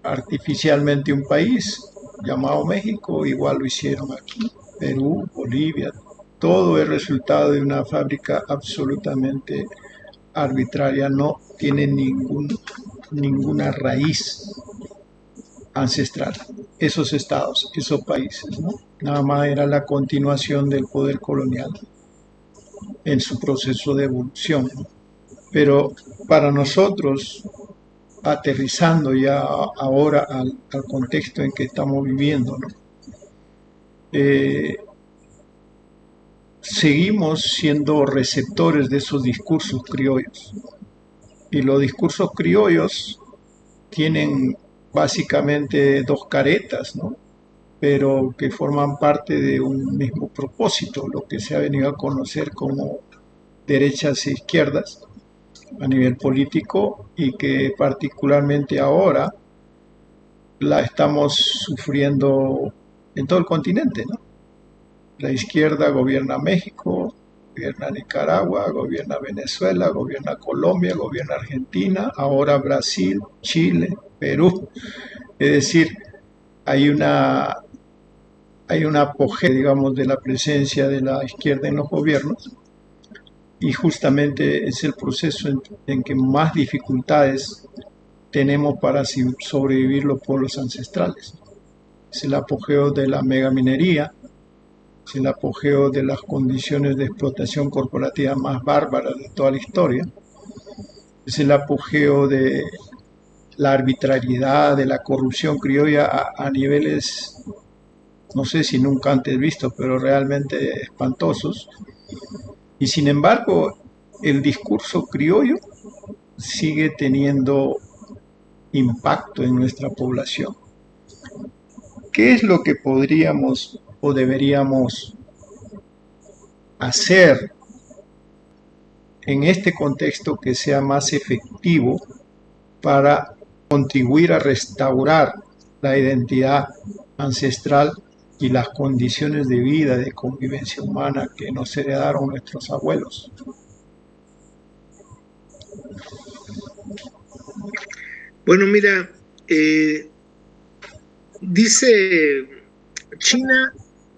artificialmente un país llamado México, igual lo hicieron aquí, Perú, Bolivia. Todo es resultado de una fábrica absolutamente arbitraria, no tiene ninguna raíz ancestral. Esos estados, esos países, ¿no? Nada más era la continuación del poder colonial en su proceso de evolución, ¿no? Pero para nosotros, aterrizando ya ahora al contexto en que estamos viviendo, ¿no? Seguimos siendo receptores de esos discursos criollos. Y los discursos criollos tienen básicamente dos caretas, ¿no? Pero que forman parte de un mismo propósito, lo que se ha venido a conocer como derechas e izquierdas a nivel político, y que particularmente ahora la estamos sufriendo en todo el continente, ¿no? La izquierda gobierna México, gobierna Nicaragua, gobierna Venezuela, gobierna Colombia, gobierna Argentina, ahora Brasil, Chile, Perú. Es decir, hay un apogeo, digamos, de la presencia de la izquierda en los gobiernos, y justamente es el proceso en que más dificultades tenemos para sobrevivir los pueblos ancestrales. es el apogeo de la megaminería, es el apogeo de las condiciones de explotación corporativa más bárbaras de toda la historia, es el apogeo de la arbitrariedad, de la corrupción criolla a niveles, no sé si nunca antes vistos, pero realmente espantosos. Y sin embargo, el discurso criollo sigue teniendo impacto en nuestra población. ¿Qué es lo que podríamos o deberíamos hacer en este contexto que sea más efectivo para contribuir a restaurar la identidad ancestral y las condiciones de vida, de convivencia humana que nos heredaron nuestros abuelos? Bueno, mira, dice China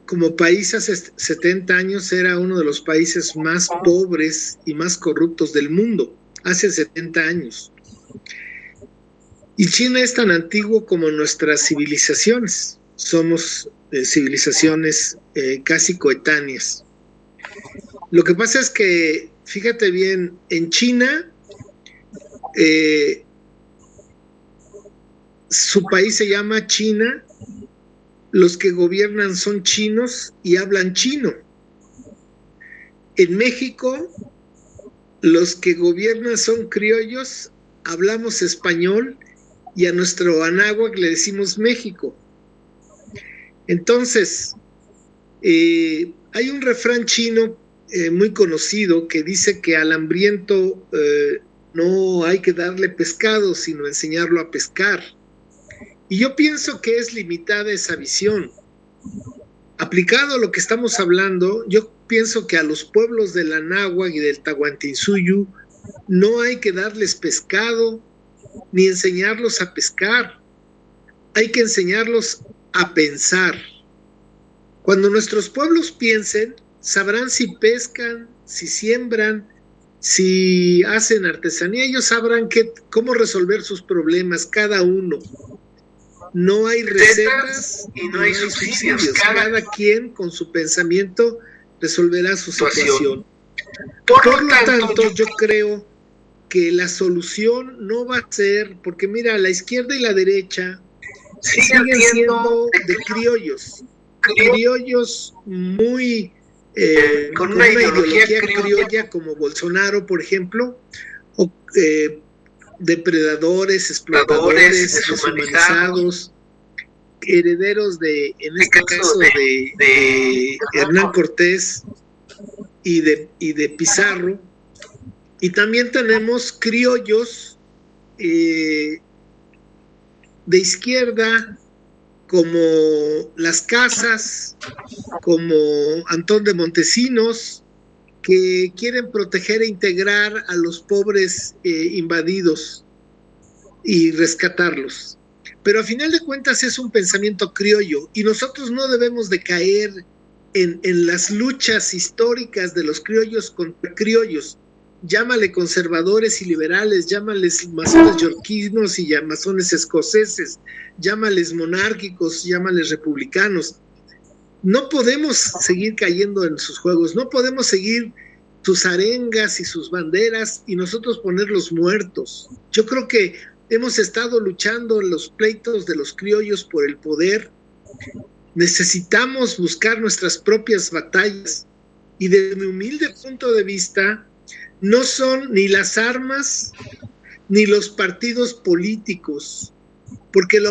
como país hace 70 años era uno de los países más pobres y más corruptos del mundo, hace 70 años. Y China es tan antiguo como nuestras civilizaciones, somos civilizaciones casi coetáneas. Lo que pasa es que, fíjate bien, en China, su país se llama China, los que gobiernan son chinos y hablan chino. En México, los que gobiernan son criollos, hablamos español y a nuestro anáhuac le decimos México. Entonces, hay un refrán chino muy conocido que dice que al hambriento no hay que darle pescado, sino enseñarlo a pescar. Y yo pienso que es limitada esa visión. Aplicado a lo que estamos hablando, yo pienso que a los pueblos del Anáhuac y del Tahuantinsuyo no hay que darles pescado ni enseñarlos a pescar. Hay que enseñarlos a pensar. Cuando nuestros pueblos piensen, sabrán si pescan, si siembran, si hacen artesanía. Ellos sabrán cómo resolver sus problemas, cada uno. No hay recetas y no hay subsidios. Cada quien con su pensamiento resolverá su situación. Por lo tanto, yo creo que la solución no va a ser, porque mira, la izquierda y la derecha siguen siendo de criollos muy con una ideología criolla como Bolsonaro, por ejemplo, o depredadores, explotadores, deshumanizados, herederos de, en este caso, de Hernán Cortés y de Pizarro. Y también tenemos criollos de izquierda, como Las Casas, como Antón de Montesinos, que quieren proteger e integrar a los pobres invadidos y rescatarlos. Pero a final de cuentas es un pensamiento criollo y nosotros no debemos de caer en las luchas históricas de los criollos contra criollos. Llámale conservadores y liberales, llámales masones yorquinos y masones escoceses, llámales monárquicos, llámales republicanos. No podemos seguir cayendo en sus juegos, no podemos seguir sus arengas y sus banderas y nosotros ponerlos muertos. Yo creo que hemos estado luchando en los pleitos de los criollos por el poder. Necesitamos buscar nuestras propias batallas y desde mi humilde punto de vista, no son ni las armas ni los partidos políticos, porque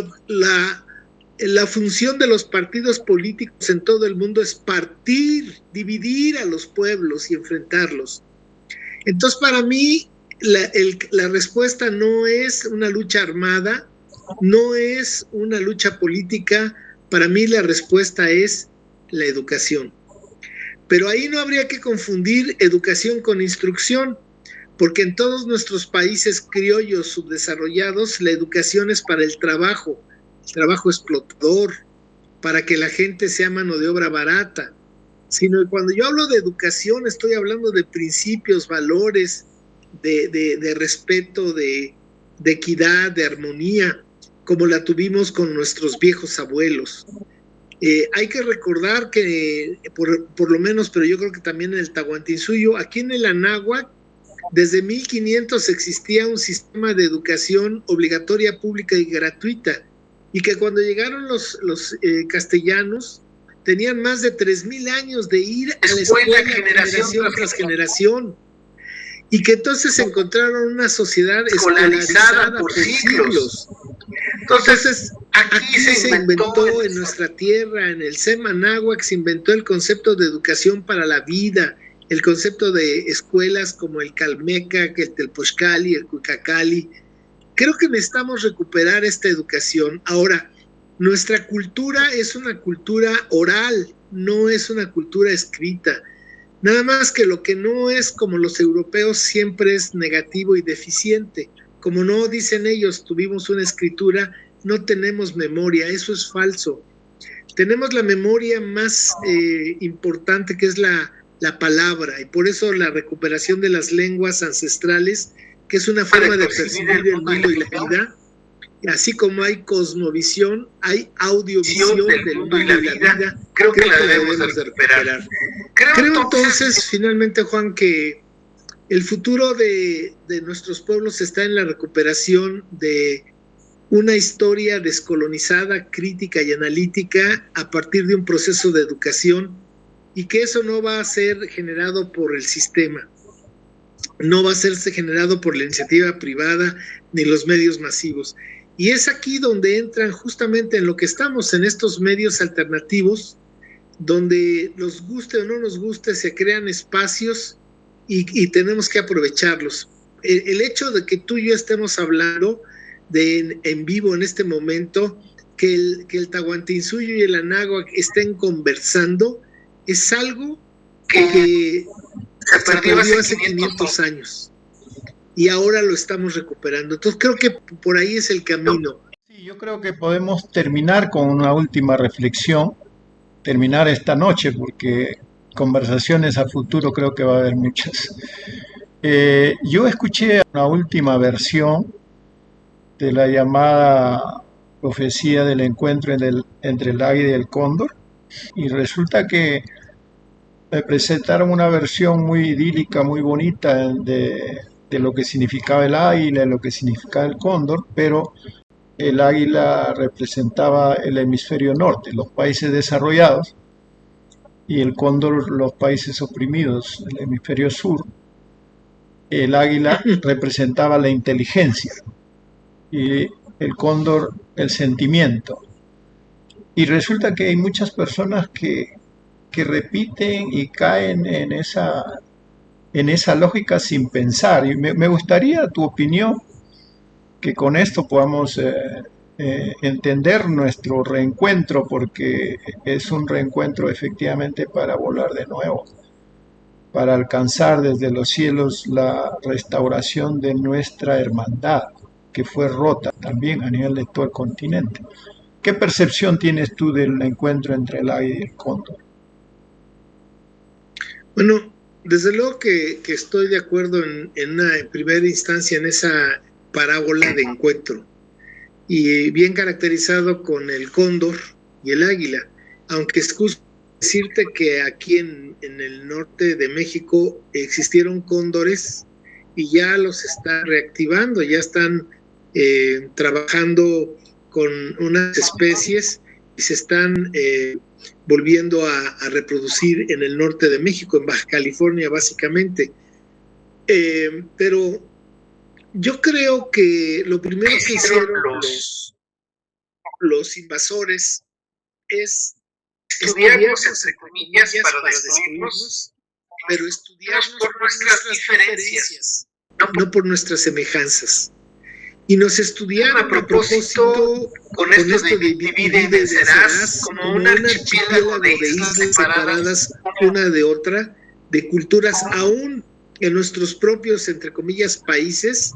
la función de los partidos políticos en todo el mundo es partir, dividir a los pueblos y enfrentarlos. Entonces, para mí, la respuesta no es una lucha armada, no es una lucha política. Para mí la respuesta es la educación. Pero ahí no habría que confundir educación con instrucción, porque en todos nuestros países criollos subdesarrollados la educación es para el trabajo explotador, para que la gente sea mano de obra barata. Sino que cuando yo hablo de educación estoy hablando de principios, valores, de respeto, de equidad, de armonía. como la tuvimos con nuestros viejos abuelos. Hay que recordar que, por lo menos, pero yo creo que también en el Tahuantinsuyo, aquí en el Anáhuac, desde 1500 existía un sistema de educación obligatoria, pública y gratuita, y que cuando llegaron los castellanos, tenían más de 3000 años de ir a la escuela generación tras generación, y que entonces encontraron una sociedad escolarizada por siglos. Entonces, aquí se inventó en nuestra tierra, en el Semanáhuac, se inventó el concepto de educación para la vida, el concepto de escuelas como el Calmeca, el Telpochcali, el Cuicacali. Creo que necesitamos recuperar esta educación. Ahora, nuestra cultura es una cultura oral, no es una cultura escrita. Nada más que lo que no es como los europeos siempre es negativo y deficiente. Como no dicen ellos, tuvimos una escritura, no tenemos memoria, eso es falso. Tenemos la memoria más importante, que es la palabra, y por eso la recuperación de las lenguas ancestrales, que es una forma de percibir el mundo y la vida. Así como hay cosmovisión, hay audiovisión del mundo y la vida. Creo que la debemos de recuperar. Creo entonces, finalmente, Juan, que el futuro de nuestros pueblos está en la recuperación de una historia descolonizada, crítica y analítica a partir de un proceso de educación, y que eso no va a ser generado por el sistema, no va a serse generado por la iniciativa privada ni los medios masivos. Y es aquí donde entran justamente en lo que estamos, en estos medios alternativos, donde nos guste o no nos guste, se crean espacios y tenemos que aprovecharlos. El hecho de que tú y yo estemos hablando en vivo en este momento, que el Tahuantinsuyo y el Anáhuac estén conversando, es algo que se perdió hace 500 años. Y ahora lo estamos recuperando. Entonces creo que por ahí es el camino. Sí, yo creo que podemos terminar con una última reflexión, terminar esta noche, porque conversaciones a futuro creo que va a haber muchas. Yo escuché una última versión de la llamada profecía del encuentro entre el águila y el cóndor, y resulta que me presentaron una versión muy idílica, muy bonita de lo que significaba el águila, de lo que significaba el cóndor, pero el águila representaba el hemisferio norte, los países desarrollados, y el cóndor los países oprimidos, el hemisferio sur. El águila representaba la inteligencia y el cóndor el sentimiento. Y resulta que hay muchas personas que repiten y caen en esa lógica sin pensar. Y me gustaría tu opinión, que con esto podamos entender nuestro reencuentro, porque es un reencuentro efectivamente para volar de nuevo, para alcanzar desde los cielos la restauración de nuestra hermandad, que fue rota también a nivel de todo el continente. ¿Qué percepción tienes tú del encuentro entre el águila y el cóndor? Bueno, desde luego que estoy de acuerdo en una primera instancia en esa parábola de encuentro, y bien caracterizado con el cóndor y el águila, aunque es justo decirte que aquí en el norte de México existieron cóndores y ya los están reactivando, ya están trabajando con unas especies y se están volviendo a reproducir en el norte de México, en Baja California básicamente. Pero yo creo que lo primero que hicieron los invasores es estudiarnos, entre comillas, para destruirnos, pero estudiarnos por nuestras diferencias, no por nuestras semejanzas. Y nos estudiaron a propósito con esto de divide y vencerás, como un archipiélago de islas separadas una de otra, de culturas, aún en nuestros propios, entre comillas, países,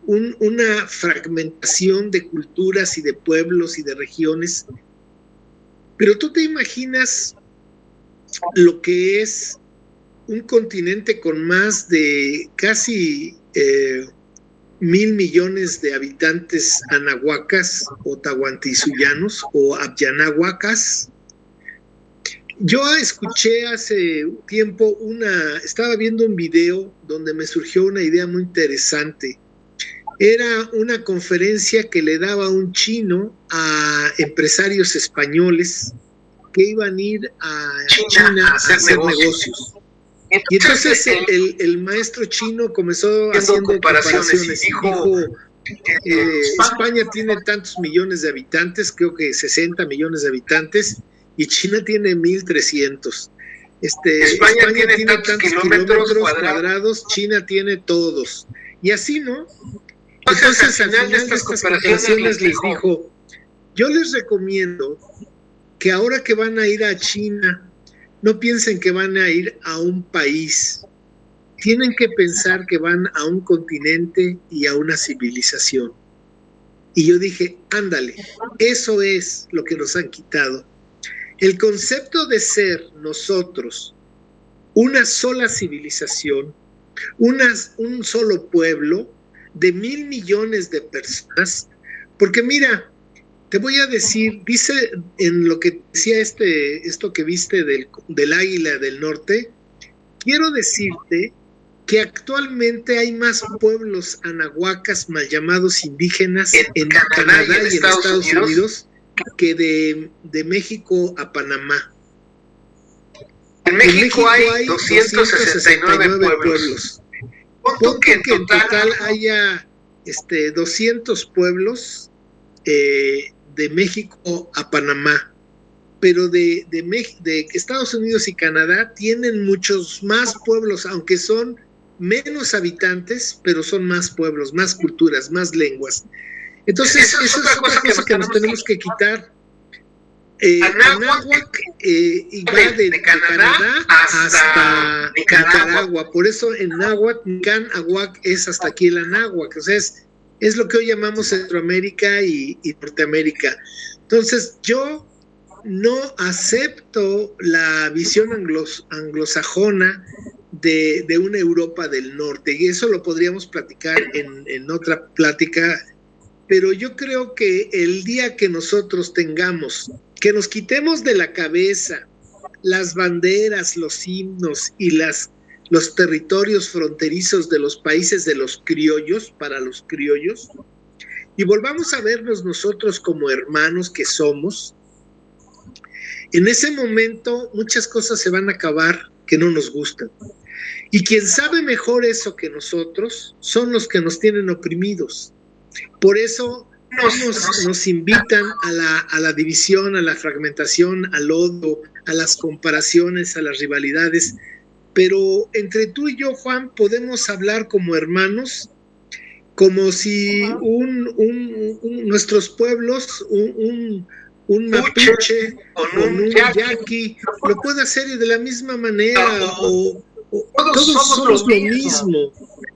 una fragmentación de culturas y de pueblos y de regiones. Pero tú te imaginas lo que es un continente con más de casi 1,000,000,000 de habitantes anahuacas o tahuantinsuyanos o abyanahuacas. Yo escuché hace tiempo estaba viendo un video donde me surgió una idea muy interesante. Era una conferencia que le daba un chino a empresarios españoles que iban a ir a China a hacer negocios. Y entonces el maestro chino comenzó haciendo comparaciones y dijo, España tiene tantos millones de habitantes, creo que 60 millones de habitantes, y China tiene 1,300. España tiene tantos kilómetros cuadrados, China tiene todos. Y así, ¿no? Entonces al final de estas comparaciones les dijo, yo les recomiendo que ahora que van a ir a China, no piensen que van a ir a un país. Tienen que pensar que van a un continente y a una civilización. Y yo dije, ándale, eso es lo que nos han quitado. El concepto de ser nosotros una sola civilización, un solo pueblo de 1,000,000,000 de personas, porque mira, te voy a decir, dice en lo que decía esto que viste del águila del norte, quiero decirte que actualmente hay más pueblos anahuacas mal llamados indígenas en Canadá y en Estados Unidos que de México a Panamá. En México hay 269 pueblos. Pon que en total haya 200 pueblos de México a Panamá, pero de Estados Unidos y Canadá tienen muchos más pueblos, aunque son menos habitantes, pero son más pueblos, más culturas, más lenguas. Entonces, eso es otra cosa que nos tenemos que quitar. Anáhuac va de Canadá hasta Nicaragua. Por eso en náhuatl, Nican, Ahuac es hasta aquí el Anáhuac. O sea, es lo que hoy llamamos Centroamérica y Norteamérica. Entonces, yo no acepto la visión anglosajona de una Europa del Norte. Y eso lo podríamos platicar en otra plática. Pero yo creo que el día que nosotros que nos quitemos de la cabeza las banderas, los himnos y los territorios fronterizos de los países de los criollos, para los criollos, y volvamos a vernos nosotros como hermanos que somos, en ese momento muchas cosas se van a acabar que no nos gustan. Y quien sabe mejor eso que nosotros son los que nos tienen oprimidos. Por eso nos invitan a la división, a la fragmentación, al odio, a las comparaciones, a las rivalidades. Pero entre tú y yo, Juan, podemos hablar como hermanos, como si nuestros pueblos, un mapuche con un yaqui, lo puede hacer de la misma manera, o todos somos lo mismo,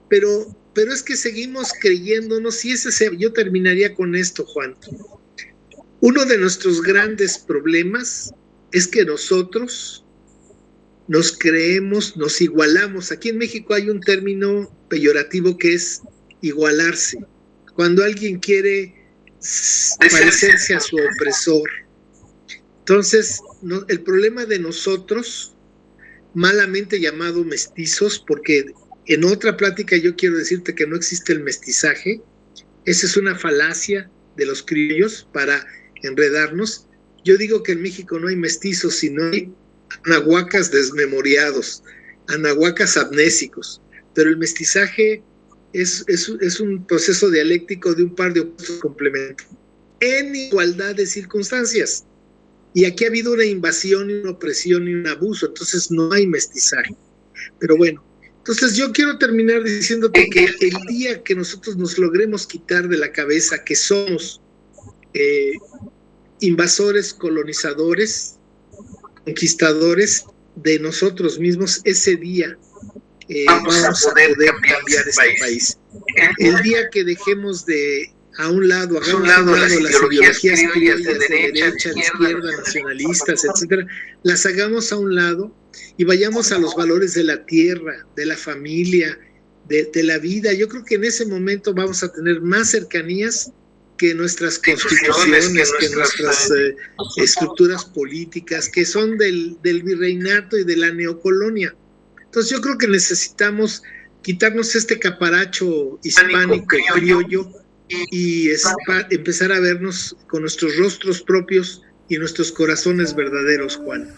pero es que seguimos creyéndonos, y yo terminaría con esto, Juan. Uno de nuestros grandes problemas es que nosotros nos creemos, nos igualamos. Aquí en México hay un término peyorativo que es igualarse. Cuando alguien quiere parecerse a su opresor. Entonces, el problema de nosotros, malamente llamado mestizos, porque en otra plática yo quiero decirte que no existe el mestizaje. Esa es una falacia de los criollos para enredarnos. Yo digo que en México no hay mestizos, sino hay anahuacas desmemoriados, anahuacas amnésicos. Pero el mestizaje es un proceso dialéctico de un par de opuestos complementos en igualdad de circunstancias. Y aquí ha habido una invasión y una opresión y un abuso, entonces no hay mestizaje. Pero bueno, entonces yo quiero terminar diciéndote que el día que nosotros nos logremos quitar de la cabeza que somos invasores, colonizadores, conquistadores de nosotros mismos, ese día vamos a poder cambiar este país. El día que dejemos a un lado, hagamos a un lado las ideologías criollas de derecha, de izquierda, nacionalistas, etcétera, las hagamos a un lado y vayamos a los valores de la tierra, de la familia, de la vida. Yo creo que en ese momento vamos a tener más cercanías que nuestras constituciones, que nuestras estructuras políticas, que son del virreinato y de la neocolonia. Entonces yo creo que necesitamos quitarnos este caparacho hispánico, criollo, y empezar a vernos con nuestros rostros propios y nuestros corazones verdaderos, Juan.